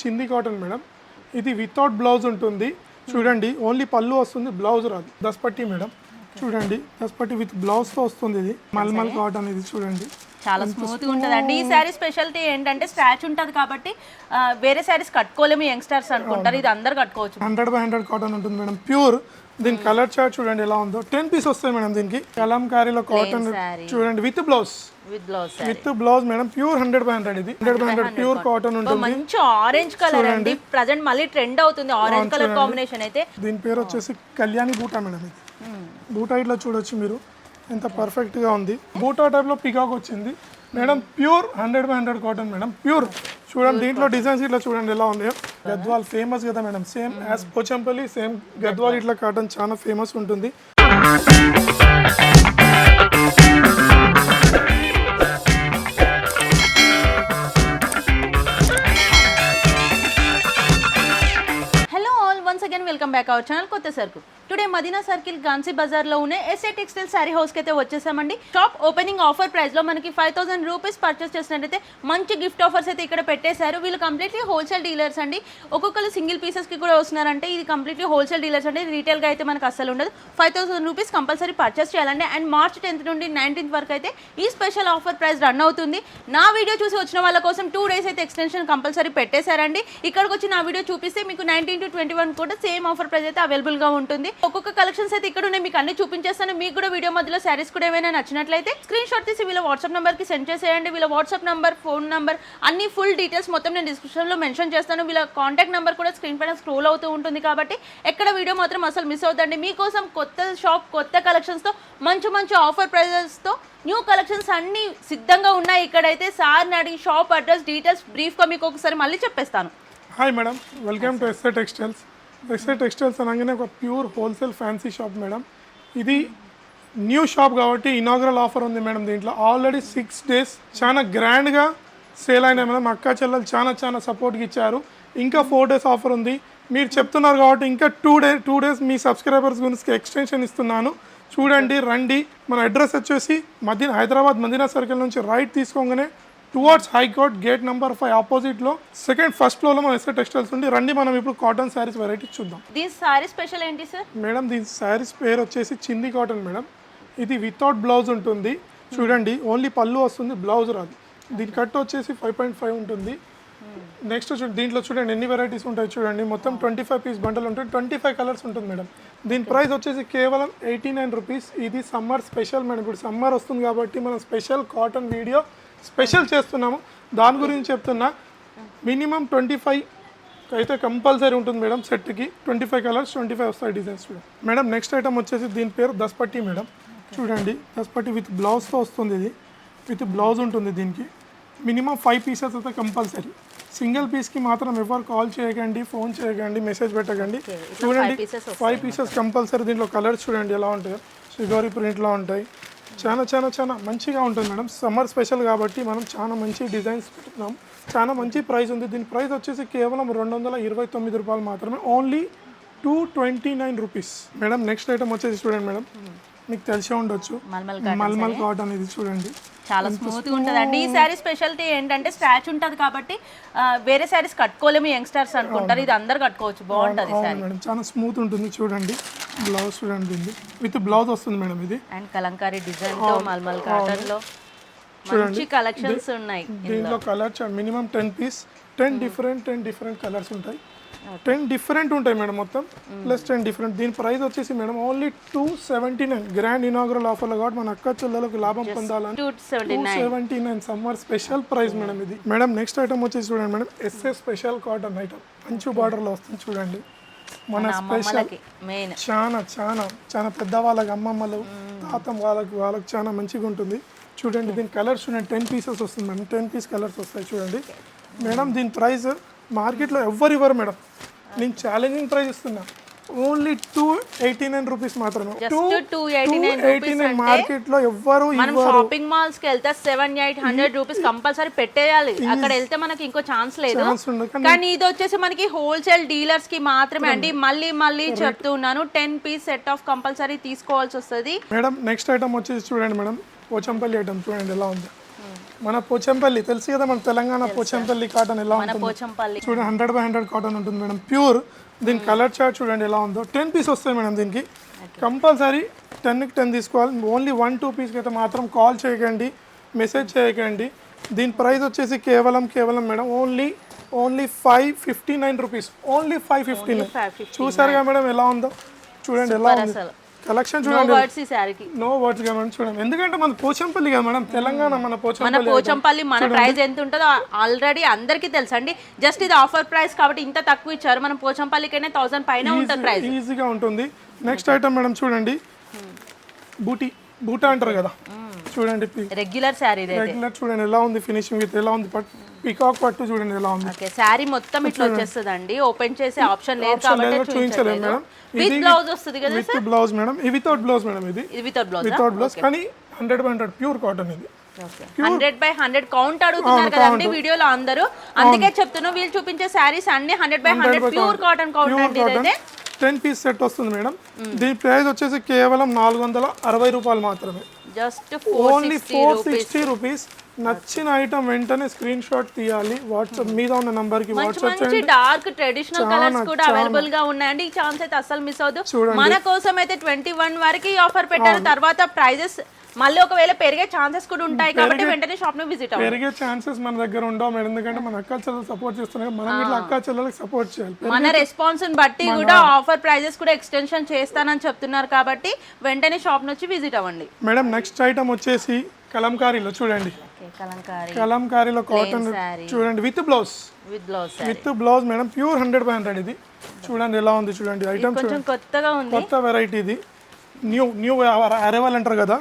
చింది cotton madam, ఇది without blouse ఉంటుంది చూడండి. ఓన్లీ పళ్ళు వస్తుంది, బ్లౌజ్ రాదు. దస్పట్టి మేడం చూడండి, దస్పట్టి విత్ బ్లౌజ్ తో వస్తుంది. ఇది మల్మల్ కాటన్, ఇది చూడండి చాలా స్మూత్ గా ఉంటదండి. ఈ శారీ స్పెషాలిటీ ఏంటంటే స్ట్రాచ్ ఉంటది కాబట్టి వేరే శారీస్ కట్టుకోలేము యంగ్స్టర్స్ అనుకుంటారు, ఇది అందరు కట్టుకోవచ్చు. 100/100 కాటన్ ఉంటుంది మేడం, ప్యూర్. దీని కలర్ చార్ట్ చూడండి ఎలా ఉందో. 10 పీస్ వస్తాయి మేడం దీనికి. కలంకారీలో కాటన్ చూడండి with blouse. With blouse madam, pure 100/100. ఇది 100/100 ప్యూర్ కాటన్ ఉంటుంది. మంచి ఆరెంజ్ కలర్ అండి, ప్రెజెంట్ మళ్ళీ ట్రెండ్ అవుతుంది ఆరెంజ్ కలర్ కాంబినేషన్ అయితే. దీని పేరు వచ్చేసి కళ్యాణి బూటా మేడం. ఇది బూటా ఇట్లా చూడొచ్చు మీరు, ఎంత పర్ఫెక్ట్ గా ఉంది. బూటా టైప్ లో పికాక్ వచ్చింది madam, pure 100/100 cotton madam, pure. చూడండి దీంట్లో డిజైన్స్ ఇట్లా చూడండి ఎలా ఉంది. గద్వాల్ ఫేమస్ కదా madam, same as Pochampalli same Gadwal ఇట్లా కాటన్ చాలా ఫేమస్ ఉంటుంది. వెల్కమ్ బ్యాక్ అవర్ ఛానల్ కొత్త సరుకు. టుడే మదీనా సర్కిల్ గాన్సీ బజార్ లో ఉన్న ఎస్ఏ టెక్స్టైల్ శారీ హౌస్ కి అయితే వచ్చేసామండి. షాప్ ఓపెనింగ్ ఆఫర్ ప్రైస్ లో మనకి 5000 రూపీస్ పర్చేస్ చేసినట్టయితే మంచి గిఫ్ట్ ఆఫర్స్ అయితే ఇక్కడ పెట్టేశారు. వీళ్ళు కంప్లీట్లీ హోల్సేల్ డీలర్స్ అండి. ఒక్కొక్కరు సింగిల్ పీసెస్ కి కూడా వస్తున్నారంటే ఇది కంప్లీట్లీ హోల్సేల్ డీలర్స్ అండి. రీటైల్ గా అయితే మనకు అస్సలు ఉండదు. 5000 రూపీస్ కంపల్సరీ పర్చేస్ చేయాలండి. అండ్ మార్చ్ 10th నుండి 19th వరకు అయితే ఈ స్పెషల్ ఆఫర్ ప్రైస్ రన్ అవుతుంది. నా వీడియో చూసి వచ్చిన వాళ్ళ కోసం 2 days అయితే ఎక్స్టెన్షన్ కంపల్సరీ పెట్టేశారండి. ఇక్కడికి వచ్చి నా వీడియో చూపిస్తే మీకు 19 to 21 కూడా సేమ్ ఆఫర్ ప్రైస్ అయితే అవైలబుల్ గా ఉంటుంది. ఒక్కొక్క కలెక్షన్స్ అయితే ఇక్కడ ఉన్నాయి, మీకు అన్ని చూపించేస్తాను. మీకు కూడా వీడియో మధ్యలో శారీస్ కూడా ఏమైనా నచ్చినట్లయితే స్క్రీన్ షాట్ తీసి వీళ్ళ వాట్సాప్ నెంబర్ కి సెండ్ చేసేయండి. వీళ్ళ వాట్సాప్ నెంబర్, ఫోన్ నెంబర్ అన్ని ఫుల్ డీటెయిల్స్ మొత్తం నేను డిస్క్రిప్షన్ లో మెన్షన్ చేస్తాను. వీళ్ళ కాంటాక్ట్ నెంబర్ కూడా స్క్రీన్ పైన స్క్రోల్ అవుతూ ఉంటుంది కాబట్టి ఎక్కడ వీడియో మాత్రం అసలు మిస్ అవుతండి. మీకోసం కొత్త షాప్, కొత్త కలెక్షన్స్ తో మంచి మంచి ఆఫర్ ప్రైజెస్ తో న్యూ కలెక్షన్స్ అన్ని సిద్ధంగా ఉన్నాయి. ఇక్కడైతే సార్ని అడిగి షాప్ అడ్రస్ డీటెయిల్స్ బ్రీఫ్ గా మీకు ఒకసారి మళ్ళీ చెప్పేస్తాను. Hi madam, welcome to SA textiles. SA textiles అనగానే ఒక pure wholesale fancy shop madam. ఇది న్యూ షాప్ కాబట్టి ఇనాగ్రల్ ఆఫర్ ఉంది మేడం. దీంట్లో ఆల్రెడీ 6 days చాలా గ్రాండ్గా సేల్ అయినాయి మేడం. అక్క చెల్లెలు చాలా సపోర్ట్కి ఇచ్చారు. ఇంకా 4 days ఆఫర్ ఉంది. మీరు చెప్తున్నారు కాబట్టి ఇంకా 2 days మీ సబ్స్క్రైబర్స్ గురించి ఎక్స్టెన్షన్ ఇస్తున్నాను. చూడండి, రండి. మన అడ్రస్ వచ్చేసి హైదరాబాద్ మదీనా సర్కిల్ నుంచి రైట్ తీసుకోగానే టువర్డ్స్ హైకోర్ట్ గేట్ నెంబర్ 5 ఆపోజిట్లో ఫస్ట్ ఫ్లోర్లో మన ఎస్ఏ టెక్స్టైల్స్ ఉంది. రండి, మనం ఇప్పుడు కాటన్ శారీస్ వెరైటీ చూద్దాం. దీని శారీ స్పెషల్ ఏంటి సార్? మేడం దీని శారీస్ పేరు వచ్చేసి చింది కాటన్ మేడం. ఇది వితౌట్ బ్లౌజ్ ఉంటుంది చూడండి, ఓన్లీ పళ్ళు వస్తుంది, బ్లౌజ్ రాదు. దీని కట్ వచ్చేసి 5.5 ఉంటుంది. నెక్స్ట్ దీంట్లో చూడండి ఎన్ని వెరైటీస్ ఉంటాయి చూడండి. మొత్తం 25 పీస్ బండలు ఉంటాయి, 25 కలర్స్ ఉంటుంది మేడం. దీని ప్రైస్ వచ్చేసి కేవలం 89 రూపీస్. ఇది సమ్మర్ స్పెషల్ మేడం. ఇప్పుడు సమ్మర్ వస్తుంది కాబట్టి మనం స్పెషల్ కాటన్ వీడియో స్పెషల్ చేస్తున్నాము, దాని గురించి చెప్తున్నా. మినిమం 25 అయితే కంపల్సరీ ఉంటుంది మేడం. సెట్కి 25 కలర్స్, 25 వస్తాయి డిజైన్స్ మేడం. నెక్స్ట్ ఐటమ్ వచ్చేసి దీని పేరు దస్పట్టి మేడం. చూడండి, దస్పట్టి విత్ బ్లౌజ్తో వస్తుంది. ఇది విత్ బ్లౌజ్ ఉంటుంది. దీనికి మినిమం 5 pieces అయితే కంపల్సరీ. సింగిల్ పీస్కి మాత్రం ఎవరు కాల్ చేయకండి, ఫోన్ చేయకండి, మెసేజ్ పెట్టకండి. చూడండి 5 pieces కంపల్సరీ. దీంట్లో కలర్స్ చూడండి ఎలా ఉంటాయో, షిగోరి ప్రింట్లో ఉంటాయి. చాలా మంచిగా ఉంటుంది మేడం. సమ్మర్ స్పెషల్ కాబట్టి మనం చాలా మంచి డిజైన్స్ పెడుతున్నాం. చాలా మంచి ప్రైస్ ఉంది. దీని ప్రైస్ వచ్చేసి కేవలం 229 రూపాయలు మాత్రమే, only 229 rupees madam. Next item వచ్చేసి చూడండి మేడం, మీకు తెలిసే ఉండొచ్చు, మల్మల్ కాటన్. ఇది చూడండి చాలా స్మూత్ గా ఉంటదండి. ఈ శారీ స్పెషాలిటీ ఏంటంటే స్ట్రాచ్ ఉంటది కాబట్టి వేరే శారీస్ కట్టుకోలేము యంగ్స్టర్స్ అనుకుంటారు, ఇది అందరు కట్టుకోవచ్చు. బాగుంటది శారీ మేడం, చాలా స్మూత్ ఉంటుంది. చూడండి బ్లౌజ్ చూడండి, విత్ బ్లౌజ్ వస్తుంది మేడం. ఇది అండ్ కలంకారీ డిజైన్ తో మల్మల్ కాటన్ లో మంచి కలెక్షన్స్ ఉన్నాయి. దీంట్లో colour minimum 10 piece, 10 different colours ఉంటాయి. 10 డిఫరెంట్ ఉంటాయి మేడం మొత్తం, ప్లస్ 10 డిఫరెంట్. దీని ప్రైస్ వచ్చేసి మేడం ఓన్లీ 279. గ్రాండ్ ఇనాగ్రల్ ఆఫర్లో కాబట్టి మన అక్క చెల్లెలకు లాభం పొందాలని 279 సమ్మర్ స్పెషల్ ప్రైస్ మేడం ఇది. మేడం నెక్స్ట్ ఐటమ్ వచ్చేసి చూడండి madam, SA special cotton item, మంచి బార్డర్లో వస్తుంది చూడండి. మన స్పెషల్ చాలా పెద్ద వాళ్ళకి, అమ్మమ్మలు, తాతం వాళ్ళకి చాలా మంచిగా ఉంటుంది. చూడండి దీని కలర్స్ చూడండి, 10 pieces వస్తుంది మేడం. 10 piece కలర్స్ వస్తాయి చూడండి మేడం. దీని ప్రైస్ మార్కెట్లో ఎవ్వరు ఇవ్వరు మేడం. నేను ఛాలెంజింగ్ ప్రైస్ ఇస్తున్నా, ఓన్లీ 289 రూపీస్ మాత్రమే. 289 మార్కెట్ లో ఎవ్వరు మనం షాపింగ్ మాల్స్ కి వెళ్తే 700-800 రూపీస్ కంపల్సరీ పెట్టేయాలి. అక్కడ వెళ్తే మనకి ఇంకో ఛాన్స్ లేదు. కానీ ఇది వచ్చేసి మనకి హోల్సేల్ డీలర్స్ కి మాత్రమే అండి. మళ్ళీ చెప్తున్నాను, 10 piece సెట్ ఆఫ్ కంపల్సరీ తీసుకోవాల్సి వస్తుంది మేడం. నెక్స్ట్ ఐటమ్ వచ్చేసి చూడండి మేడం, పోచంపల్లి ఐటమ్ చూడండి ఎలా ఉంది. మన పోచంపల్లి తెలుసు కదా, మన తెలంగాణ పోచంపల్లి కాటన్ ఎలా మన ఉంటుంది పోచంపల్లి చూడండి. 100/100 కాటన్ ఉంటుంది మేడం, ప్యూర్. దీని కలర్ చార్ట్ చూడండి ఎలా ఉందో. 10 పీస్ వస్తాయి మేడం దీనికి. కంపల్సరీ 10కి 10 తీసుకోవాలి. ఓన్లీ 1-2 పీస్కి అయితే మాత్రం కాల్ చేయకండి, మెసేజ్ చేయకండి. దీని ప్రైస్ వచ్చేసి కేవలం మేడం ఓన్లీ 559 రూపీస్. ఓన్లీ 559. చూసారుగా మేడం ఎలా ఉందో, చూడండి ఎలా ఉంది అసలు కలెక్షన్. నో చూడండి వర్డ్స్ ఈ శారీకి. నో వర్డ్స్ గా మేడం. చూడండి ఎందుకంటే మన పోచంపల్లి కదా మేడం, తెలంగాణ మన పోచంపల్లి. మన ప్రైస్ ఎంత ఉంటుందో ఆల్రెడీ అందరికీ తెలుసు అండి. జస్ట్ ఇది ఆఫర్ ప్రైస్ కాబట్టి ఇంత తక్కువ ఇచ్చారు. మనం పోచంపల్లికైనా 1000 పైన ఉంటుంది ప్రైస్, ఈజీగా ఉంటుంది. నెక్స్ట్ ఐటమ్ మేడం చూడండి, బూటా అంటారు కదా, చూడండి రెగ్యులర్ శారీ రెగ్యులర్. చూడండి ఎలా ఉంది ఫినిషింగ్, విత్ ఎలా ఉంది పికాక్ పట్టు చూడండి ఎలా ఉంది. ఓకే, శారీ మొత్తం ఇట్లా వచ్చేస్తుందండి. ఓపెన్ చేసే ఆప్షన్ లేదు కాబట్టి చూపించలేదు మేడం. విత్ బ్లౌజ్ వస్తుంది కదా, విత్ బ్లౌజ్ మేడం. ఇది వితౌట్ బ్లౌజ్ మేడం. ఇది వితౌట్ బ్లౌజ్ కానీ 100/100 ప్యూర్ కాటన్. ఇది 100/100 కౌంట్ అడుగుతున్నారు కదండి వీడియోలో అందరూ, అందుకే చెప్తున్నా. వీళ్ళు చూపించే శారీస్ అన్ని 100/100 ప్యూర్ కాటన్ కౌంట్ అండి. ఇదైతే 10 పీస్ సెట్ వస్తుంది మేడం. దీని ప్రైస్ వచ్చేసి కేవలం 460 రూపాయలు మాత్రమే. Just only 460 rupees. నచ్చిన ఐటమ్ వెంటనే స్క్రీన్ షాట్ తీయాలి, వాట్సాప్ మీద ఉన్న నంబర్ కి వాట్సాప్ మంచి డార్క్ ట్రెడిషనల్ కలర్స్ కూడా అవైలబుల్ గా ఉన్నాయండి. ఈ ఛాన్స్ అయితే అసలు మిస్ అవద్దు. మన కోసం అయితే 21 వరకు ఆఫర్ పెట్టారు. తర్వాత ప్రైజెస్ మళ్ళీ ఒకవేళ పెరిగే ఛాన్సెస్ కూడా ఉంటాయి కాబట్టి వెంటనే షాప్ ని విజిట్ అవ్వండి. పెరిగే ఛాన్సెస్ మన దగ్గర ఉండవు మేడం, ఎందుకంటే మన అక్క చెల్లెలు సపోర్ట్ చేస్తున్నారు. మనం ఇట్లా అక్క చెల్లెలకు సపోర్ట్ చేయాలి. మన రెస్పాన్స్ బట్టి కూడా ఆఫర్ ప్రైజెస్ కూడా ఎక్స్టెన్షన్ చేస్తానని చెప్తున్నారు కాబట్టి వెంటనే షాప్ నుంచి విజిట్ అవ్వండి మేడం. నెక్స్ట్ ఐటమ్ వచ్చేసి కలంకారీలో చూడండి, కలంకారీలో కాటన్ చూడండి విత్ బ్లౌజ్ మేడం. ప్యూర్ 100/100 ఇది. చూడండి ఎలా ఉంది, చూడండి ఐటమ్ కొత్తగా ఉంది, కొత్త వెరైటీ ఇది. న్యూ అరైవల్ అంటారు కదా,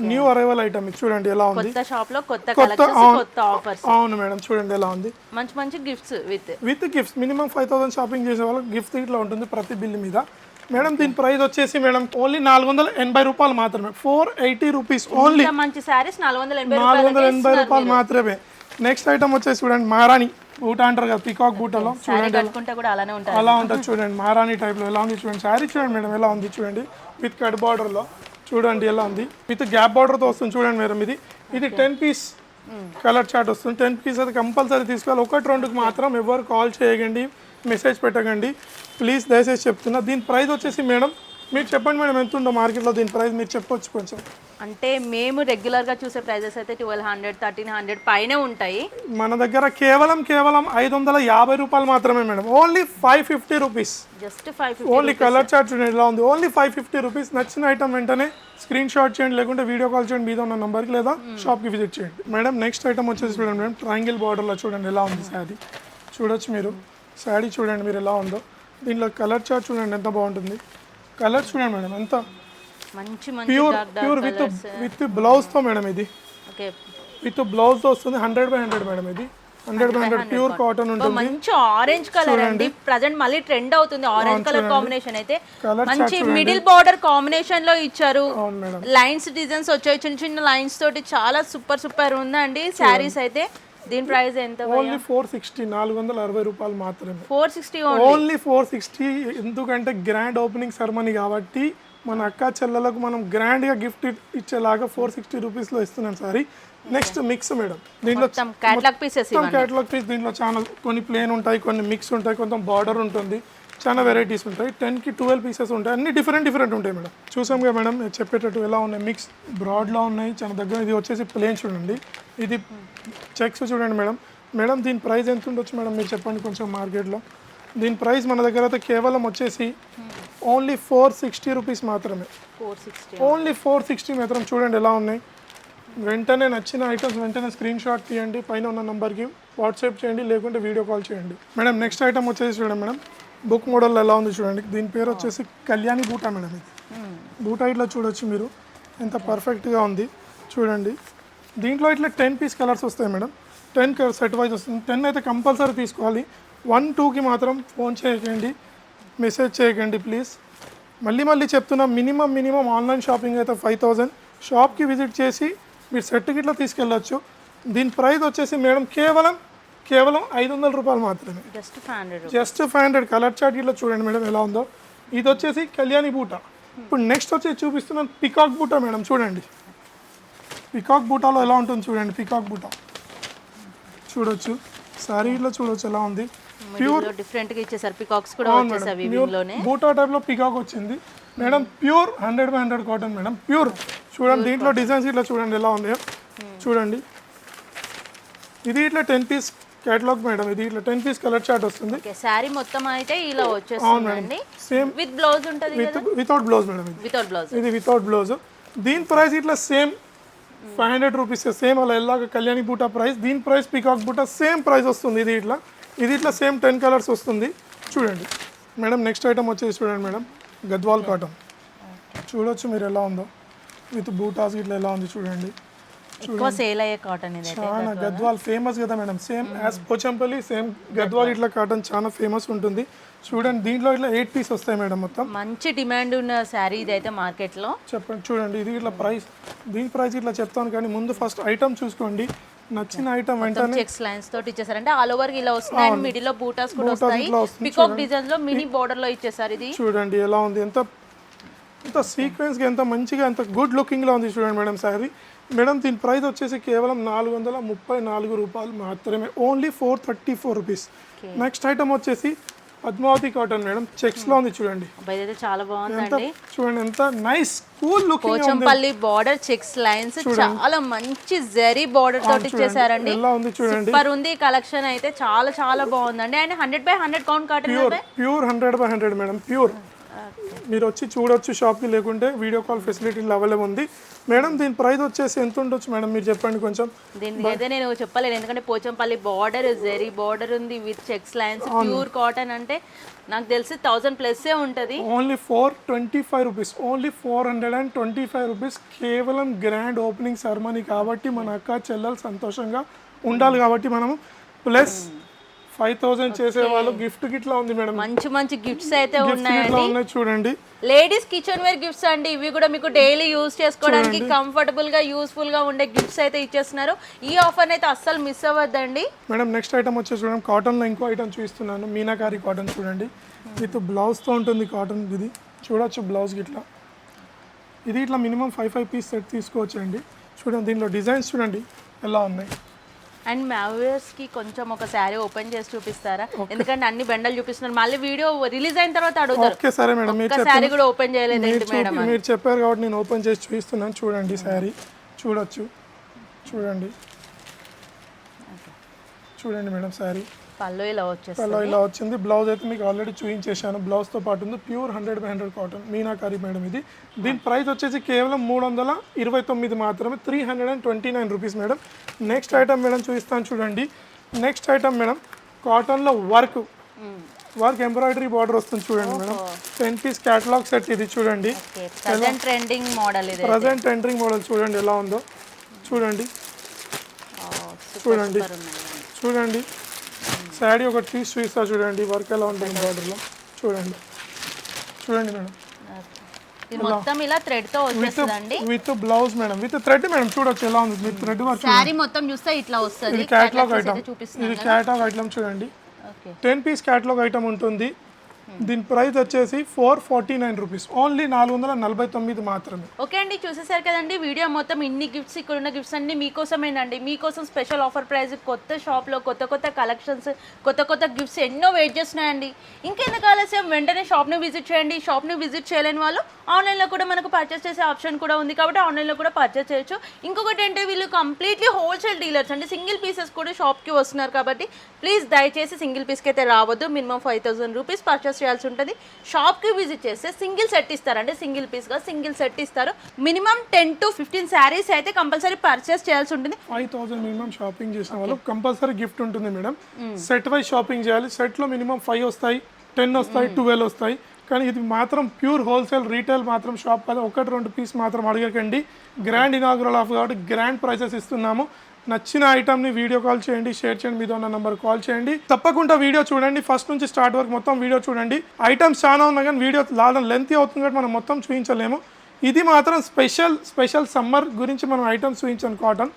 న్యూ అరైవల్ ఐటమ్. ఇది చూడండి ఎలా ఉంది, కొత్త షాప్ లో కొత్త కలెక్షన్స్, కొత్త ఆఫర్స్. అవును మేడం, చూడండి ఎలా ఉంది. మంచి gifts with gifts. Minimum 5000 shopping చేసే వాళ్ళకి గిఫ్ట్ ఇట్లా ఉంటుంది ప్రతి బిల్ మీద మేడం. దీని ప్రైస్ వచ్చేసి మేడం ఓన్లీ 480 రూపాయలు మాత్రమే. 480 రూపీస్ ఓన్లీ. మంచి సారీస్ 480 రూపాయలు మాత్రమే. నెక్స్ట్ ఐటమ్ వచ్చేసి చూడండి, మహారాణి బూట అంటారు కదా, పికాక్ బూటలో చూడండి అలా ఉంటుంది. చూడండి మహారాణి టైప్ లో ఎలా ఉంది, చూడండి శారీ చూడండి మేడం ఎలా ఉంది. చూడండి విత్ కట్ బార్డర్ లో చూడండి ఎలా ఉంది, విత్ గ్యాప్ బార్డర్ తో వస్తుంది చూడండి మేడం. ఇది 10 పీస్ కలర్ చార్ట్ వస్తుంది. 10 పీస్ అది కంపల్సరీ తీసుకోవాలి. 1-2కి మాత్రం ఎవరు కాల్ చేయకండి, మెసేజ్ పెట్టకండి ప్లీజ్, దయచేసి చెప్తున్నా. దీని ప్రైస్ వచ్చేసి మేడం మీరు చెప్పండి మేడం ఎంత ఉందో మార్కెట్లో దీని ప్రైస్ మీరు చెప్పొచ్చు కొంచెం. అంటే మేము రెగ్యులర్ గా చూసే ప్రైజెస్ అయితే 1200 1300 పైనే ఉంటాయి. మన దగ్గర కేవలం 550 రూపాయలు మాత్రమే madam. Only 550 rupees. Just 550. Only colour chart చూడండి ఎలా ఉంది. Only 550 rupees. నచ్చిన ఐటమ్ వెంటనే స్క్రీన్ షాట్ చేయండి, లేకుంటే వీడియో కాల్ చేయండి మీద ఉన్న నంబర్కి, లేదా షాప్కి విజిట్ చేయండి మేడం. నెక్స్ట్ ఐటమ్ వచ్చేసి చూడండి మేడం, ట్రయాంగిల్ బార్డర్లో చూడండి ఎలా ఉంది శారీ. చూడొచ్చు మీరు శారీ చూడండి మీరు ఎలా ఉందో. దీనిలో కలర్ చార్ట్ చూడండి ఎంత బాగుంటుంది. కలర్ చూడండి మేడం ఎంత మంచి ప్యూర్ విత్ బ్లౌజ్ తో మేడం. ఇది విత్ బ్లౌజ్ తో వస్తుంది. 100/100 మేడం. ఇది 100/100 ప్యూర్ కాటన్ ఉంటుంది. మంచి ఆరెంజ్ కలర్ అండి, ప్రెజెంట్ మళ్ళీ ట్రెండ్ అవుతుంది ఆరెంజ్ కలర్ కాంబినేషన్ అయితే. మంచి మిడిల్ బార్డర్ కాంబినేషన్ లో ఇచ్చారు, లైన్స్ డిజైన్స్ వచ్చాయి చిన్న చిన్న లైన్స్ తోటి. చాలా సూపర్ ఉందండి శారీస్ అయితే. దీని ప్రైస్ ఎంత? ఓన్లీ 460. 460 రూపాయలు మాత్రమే. 460 ఓన్లీ 460. ఎందుకంటే గ్రాండ్ ఓపెనింగ్ సెరమనీ కాబట్టి మన అక్క చెల్లెలకు మనం గ్రాండ్ గా గిఫ్ట్ ఇచ్చేలాగా 460 రూపీస్ లో ఇస్తున్నాం సారీ. Next mix madam. దీంట్లో కేటలాగ్ పీసెస్, కేటలాగ్ పీస్. దీంట్లో చాలా కొన్ని ప్లేన్ ఉంటాయి, కొన్ని మిక్స్ ఉంటాయి, కొంచెం బార్డర్ ఉంటుంది, చాలా వెరైటీస్ ఉంటాయి. 10కి 12 పీసెస్ ఉంటాయి. అన్ని డిఫరెంట్ ఉంటాయి మేడం. చూసాం కదా మేడం చెప్పేటట్టు ఎలా ఉన్నాయి. మిక్స్ బ్రాడ్లో ఉన్నాయి చాలా దగ్గర. ఇది వచ్చేసి ప్లేన్ చూడండి, ఇది చెక్స్ చూడండి మేడం. దీని ప్రైస్ ఎంత ఉండొచ్చు మేడం మీరు చెప్పండి కొంచెం మార్కెట్లో. దీని ప్రైస్ మన దగ్గర అయితే కేవలం వచ్చేసి ఓన్లీ 460 రూపీస్ మాత్రమే. ఓన్లీ 460 మాత్రం. చూడండి ఎలా ఉన్నాయి. వెంటనే నచ్చిన ఐటమ్స్ వెంటనే స్క్రీన్ షాట్ తీయండి, పైన ఉన్న నెంబర్కి వాట్సాప్ చేయండి, లేకుంటే వీడియో కాల్ చేయండి మేడం. నెక్స్ట్ ఐటమ్ వచ్చేసి చూడండి మేడం, బుక్ మోడల్ ఎలా ఉంది చూడండి. దీని పేరు వచ్చేసి కళ్యాణి బూటా మేడం. ఇది బూటా ఇట్లా చూడొచ్చు మీరు ఎంత పర్ఫెక్ట్గా ఉంది చూడండి. దీంట్లో ఇట్లా 10 పీస్ కలర్స్ వస్తాయి మేడం. 10 కలర్ సెట్ వైజ్ వస్తుంది. 10 అయితే కంపల్సరీ తీసుకోవాలి. 1-2కి మాత్రం ఫోన్ చేయకండి, మెసేజ్ చేయకండి ప్లీజ్. మళ్ళీ చెప్తున్నా, మినిమం ఆన్లైన్ షాపింగ్ అయితే 5000. షాప్కి విజిట్ చేసి మీరు సెట్కి ఇట్లా తీసుకెళ్ళచ్చు. దీని ప్రైస్ వచ్చేసి మేడం కేవలం 500 రూపాయలు మాత్రమే. జస్ట్ 500. కలర్ చార్ట్ ఇట్లా చూడండి మేడం ఎలా ఉందో. ఇది వచ్చేసి కళ్యాణి బూటా. ఇప్పుడు నెక్స్ట్ వచ్చేసి చూపిస్తున్నాను పికాక్ బూటా మేడం. చూడండి పికాక్ బూటాలో ఎలా ఉంటుంది చూడండి, పికాక్ బూటా చూడొచ్చు, శారీలో చూడొచ్చు ఎలా ఉంది. ప్యూర్ డిఫరెంట్ గా ఇచ్చేసారు, పికాక్స్ కూడా వచ్చేసాయి వీవింగ్ లోనే. బూటా టైప్ లో పికాక్ వచ్చింది madam. Pure 100/100 cotton madam, pure. చూడండి దీంట్లో డిజైన్స్ ఇట్లా చూడండి ఎలా ఉన్నాయో చూడండి. ఇది ఇట్లా 10 పీస్ కేటలాగ్ మేడం, ఇది ఇట్లా 10 పీస్ కలర్ చార్ట్ వస్తుంది. ఓకే, సారీ మొత్తం అయితే ఇలా వచ్చేస్తుందండి. సేమ్ విత్ బ్లౌజ్ ఉంటుంది కదా, without blouse madam. Without blouse. ఇది వితౌట్ బ్లౌజ్. దీని ప్రైస్ ఇట్లా సేమ్ 500 రూపీస్, సేమ్ అలా ఎలాగ కళ్యాణి బూటా ప్రైస్. దీని ప్రైస్ పికాక్ బూటా సేమ్ ప్రైస్ వస్తుంది. ఇది ఇట్లా సేమ్ 10 కలర్స్ వస్తుంది చూడండి మేడం. నెక్స్ట్ ఐటమ్ వచ్చేసి చూడండి మేడం, గద్వాల్ కాటన్ చూడొచ్చు మీరు ఎలా ఉందో, విత్ బూటాస్ ఇట్లా ఎలా ఉంది చూడండి. ఎక్కువ సేల్ అయ్యే కాటన్ ఇది. చాలా గద్వాల్ ఫేమస్ కదా madam, same as Pochampalli same Gadwal ఇట్లా కాటన్ చాలా ఫేమస్ ఉంటుంది చూడండి. దీంట్లో ఇట్లా 8 పీస్ వస్తాయి మేడం మొత్తం. మంచి డిమాండ్ ఉన్న శారీ ఇది అయితే మార్కెట్ లో. చెప్పండి చూడండి, ఇది ఇట్లా ప్రైస్, దీని ప్రైస్ ఇట్లా చెప్తాను కానీ ముందు ఫస్ట్ ఐటమ్ చూసుకోండి. నచ్చిన ఐటమ్ వెంటనే చెక్స్ లైన్స్ తోటి ఇచ్చేసారు, అంటే ఆల్ ఓవర్ ఇలా వస్తున్నాయి. అండ్ మిడిల్ లో బూటాస్ కూడా వస్తాయి. పికాక్ డిజైన్స్ లో మినీ బోర్డర్ లో ఇచ్చేసారు. ఇది చూడండి ఎలా ఉంది, ఎంత సీక్వెన్స్ గా ఎంత మంచిగా ఎంత గుడ్ లుకింగ్ లో ఉంది చూడండి మేడం శారీ. మేడం దీని ప్రైస్ వచ్చేసి కేవలం 434 రూపాయలు మాత్రమే, ఓన్లీ 434 రూపీస్. నెక్స్ట్ ఐటమ్ వచ్చేసి పద్మావతి కాటన్ మేడం, చెక్స్ లో ఉంది చూడండి. ఇదైతే చాలా బాగుందండి. చూడండి ఎంత nice cool looking. Pochampalli border checks lines చాలా మంచి జరీ బార్డర్ తోటి ఇచ్చేసారండి. ఎలా ఉంది చూడండి, సూపర్ ఉంది కలెక్షన్ అయితే, చాలా చాలా బాగుందండి. And 100/100 count cotton, pure 100/100 madam, pure. మీరు వచ్చి చూడొచ్చు షాప్కి, లేకుంటే వీడియో కాల్ ఫెసిలిటీలు అవైలబుల్ ఉంది మేడం. దీని ప్రైస్ వచ్చేసి ఎంత ఉండొచ్చు మేడం మీరు చెప్పండి కొంచెం. దీనికి అయితే నేను చెప్పలేను, ఎందుకంటే పోచంపల్లి బార్డర్ జరీ బార్డర్ ఉంది with checks lines, pure cotton అంటే నాకు తెలిసి 1000+ ఉంటుంది. ఓన్లీ 425 రూపీస్, ఓన్లీ 425 రూపీస్ కేవలం. గ్రాండ్ ఓపెనింగ్ సెరమనీ కాబట్టి మన అక్క చెల్లెలు సంతోషంగా ఉండాలి కాబట్టి మనము ప్లస్ 5000 చేసే వాళ్ళు గిఫ్ట్ గిట్లా ఉంది మేడం. మంచి మంచి గిఫ్ట్స్ అయితే ఉన్నాయండి చూడండి. లేడీస్ కిచెన్ వేర్ గిఫ్ట్స్ అండి, ఇవి కూడా మీకు డైలీ యూజ్ చేసుకోవడానికి కంఫర్టబుల్ గా యూస్ఫుల్ గా ఉండే గిఫ్ట్స్ అయితే ఇచ్చేస్తున్నారు. ఈ ఆఫర్ అయితే అస్సలు మిస్ అవ్వద్దండి మేడం. నెక్స్ట్ ఐటమ్ వచ్చేసి చూడండి, కాటన్ లో ఇంకో ఐటమ్ చూపిస్తున్నాను, మీనాకారి కాటన్ చూడండి. విత్ బ్లౌజ్ తో ఉంటుంది కాటన్. ఇది చూడొచ్చు బ్లౌజ్ గిట్లా. ఇది ఇట్లా మినిమం 5 పీస్ సెట్ తీసుకోవచ్చండి చూడండి. దీనిలో డిజైన్స్ చూడండి ఎలా ఉన్నాయి. అండ్ మ్యావేర్స్ కి కొంచెం ఒక శారీ ఓపెన్ చేసి చూపిస్తారా, ఎందుకంటే అన్ని బెండలు చూపిస్తున్నారు, మళ్ళీ వీడియో రిలీజ్ అయిన తర్వాత అడుగుతారు. ఓకే సరే మేడం, మీరు శారీ కూడా ఓపెన్ చేయలేదు మేడం. మీరు చెప్పారు కాబట్టి నేను ఓపెన్ చేసి చూపిస్తున్నాను చూడండి. శారీ చూడొచ్చు చూడండి, చూడండి మేడం శారీ. పళ్ళు ఇలా వచ్చేసి పళ్ళు ఇలా వచ్చింది. బ్లౌజ్ అయితే మీకు ఆల్రెడీ చూపించేశాను, బ్లౌజ్ తో పాటు ఉంది. ప్యూర్ 100/100 కాటన్ మీనాకారి మేడం ఇది. దీని ప్రైస్ వచ్చేసి కేవలం 329 మాత్రమే, 329 rupees madam. Next item madam చూపిస్తాను చూడండి. నెక్స్ట్ ఐటమ్ మేడం, కాటన్ లో వర్క్ ఎంబ్రాయిడరీ బార్డర్ వస్తుంది చూడండి మేడం. 10 పీస్ కేటలాగ్ సెట్ ఇది చూడండి. ప్రెజెంట్ ట్రెండింగ్ మోడల్ ఇది. ప్రెజెంట్ ట్రెండింగ్ మోడల్ చూడండి ఎలా ఉందో చూడండి. చూడండి చూడండి శారీ ఒకటి తీసి చూపిస్తా చూడండి, వర్క్ ఎలా ఉంటుంది బార్డర్లో చూడండి. చూడండి మేడం, ఇది మొత్తం ఇలా థ్రెడ్ తో వచ్చేస్తుందండి. With blouse madam, with thread madam. చూడొచ్చు ఎలా ఉంది విత్ థ్రెడ్ వర్క్. శారీ మొత్తం చూస్తే ఇట్లా వస్తుంది. ఇది కేటలాగ్ ఐటమ్, ఇది కేటలాగ్ ఐటమ్ చూడండి. 10 పీస్ కేటలాగ్ ఐటమ్ ఉంటుంది. దీని ప్రైస్ వచ్చేసి 449 రూపీస్, ఓన్లీ 449 మాత్రమే. ఓకే అండి, చూసేసారు కదండి వీడియో మొత్తం. ఇన్ని గిఫ్ట్స్, ఇక్కడ ఉన్న గిఫ్ట్స్ అన్ని మీకోసమేనండి. మీకోసం స్పెషల్ ఆఫర్ ప్రైస్, కొత్త షాప్లో కొత్త కలెక్షన్స్, కొత్త గిఫ్ట్స్ ఎన్నో వెయిట్ చేస్తున్నాయండి. ఇంకెందుకు ఆలస్యం, వెంటనే షాప్ని విజిట్ చేయండి. షాప్ని విజిట్ చేయలేని వాళ్ళు ఆన్లైన్లో కూడా మనకు పర్చేస్ చేసే ఆప్షన్ కూడా ఉంది కాబట్టి ఆన్లైన్లో కూడా పర్చేస్ చేయొచ్చు. ఇంకొకటి అంటే వీళ్ళు కంప్లీట్లీ హోల్సేల్ డీలర్స్ అంటే సింగిల్ పీసెస్ కూడా షాప్కి వస్తున్నారు కాబట్టి ప్లీజ్ దయచేసి సింగిల్ పీస్కి అయితే రావద్దు. మినిమం 5000 రూపీస్ పర్చేస్ చేయాల్సి ఉంటుంది. షాప్కి విజిట్ చేస్తే సింగిల్ సెట్ ఇస్తారు, అంటే సింగిల్ పీస్గా సింగిల్ సెట్ ఇస్తారు. మినిమం 10 to 15 శారీస్ అయితే కంపల్సరీ పర్చేస్ చేయాల్సి ఉంటుంది. 5000 మినిమం షాపింగ్ చేసిన వాళ్ళు కంపల్సరీ గిఫ్ట్ ఉంటుంది మేడం. సెట్ వైజ్ షాపింగ్ చేయాలి. సెట్లో మినిమం 5 వస్తాయి, 10 వస్తాయి, 12 వస్తాయి. కానీ ఇది మాత్రం ప్యూర్ హోల్సేల్ రీటైల్ మాత్రం షాప్ కదా, 1-2 పీస్ మాత్రం అడగకండి. గ్రాండ్ ఇనాగ్రల్ ఆఫ్ కాబట్టి గ్రాండ్ ప్రైజెస్ ఇస్తున్నాము. నచ్చిన ఐటమ్ని వీడియో కాల్ చేయండి, షేర్ చేయండి, మీద ఉన్న నెంబర్ కాల్ చేయండి. తప్పకుండా వీడియో చూడండి, ఫస్ట్ నుంచి స్టార్ట్ వరకు మొత్తం వీడియో చూడండి. ఐటమ్స్ చాలా ఉన్నాయి కానీ వీడియో లెంతీ అవుతుంది కాబట్టి మనం మొత్తం చూపించలేము. ఇది మాత్రం స్పెషల్ సమ్మర్ గురించి మనం ఐటమ్స్ చూపించాను కాటన్.